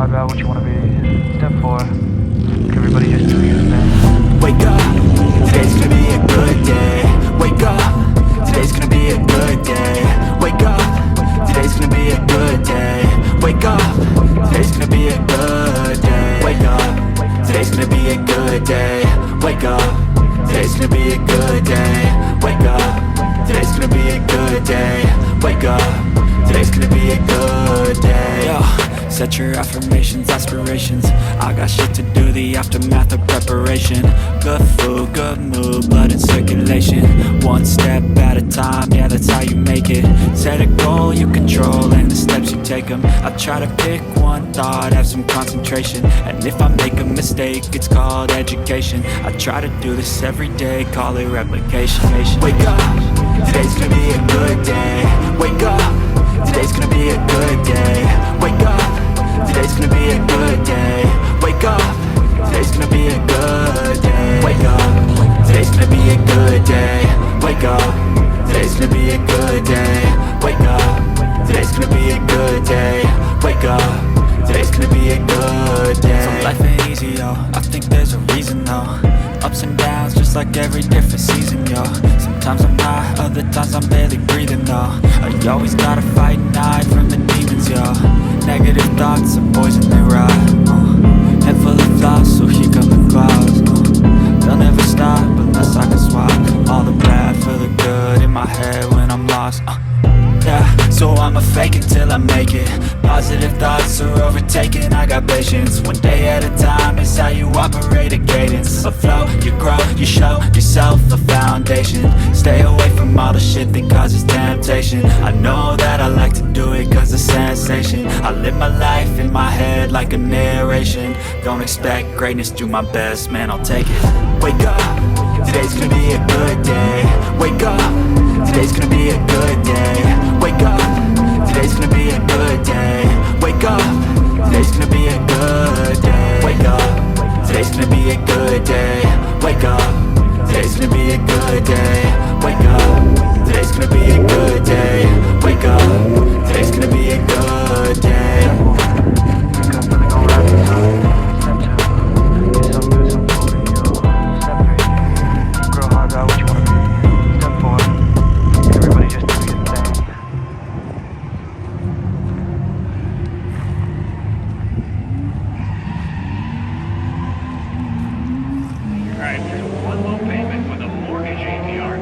hard about what you want to be. Step 4, everybody just do your thing. Wake up, today's gonna be a good day. Wake up, today's gonna be a good day. Wake up, today's gonna be a good day. Wake up, today's gonna be a good day. Wake up, today's gonna be a good day. Wake up, today's gonna be a good day. Wake up, today's gonna be a good day. Wake up, today's gonna be a good day. Yo, set your affirmations, aspirations. I got shit to do, the aftermath of preparation. Good food, good mood, blood in circulation. One step at a time, yeah, that's how you make it. Set a goal you control and the steps you take them. I try to pick one thought, have some concentration. And if I make a mistake, it's called education. I try to do this every day, call it replication. Wake up, today's gonna be a good day. Wake up, today's gonna be a good day. Wake up, today's gonna be a good day. Wake up, today's gonna be a good day. Wake up, today's gonna be a good day. Wake up, today's gonna be a good day. Wake up, today's gonna be a good day. Wake up, today's gonna be a good day. So life ain't easy, yo, I think there's a reason, though. Ups and downs, just like every different season, yo. Sometimes I'm high, other times I'm barely breathing, though. I always gotta fight and hide from the demons, yo. Negative thoughts are poison, they rot. Head full of thoughts, so here come the clouds. They'll never stop unless I can swap all the bad for the good in my head when I'm lost. Yeah, so I'ma fake it till I make it. Positive thoughts are overtaken, I got patience. One day at a time is how you operate a cadence. A flow, you grow, you show yourself a foundation. Stay away from all the shit that causes temptation. I know that I like to do it cause it's sensation. I live my life in my head like a narration. Don't expect greatness, do my best, man, I'll take it. Wake up, today's gonna be a good day. Wake up, today's gonna be a good day. Wake up, today's gonna be a good day. Wake up, today's gonna be a good day. Wake up, today's gonna be a good day. Wake up, today's gonna be a good day. Wake up, today's gonna be a good day. Wake up, today's gonna be a good day. Step 1, wake up, nothing gon' wrap this up. Step 2, get some good, some food in you. Step 3, grow hard about what you want to be. Step 4, everybody just do your thing. Alright, there's one low payment with a mortgage APR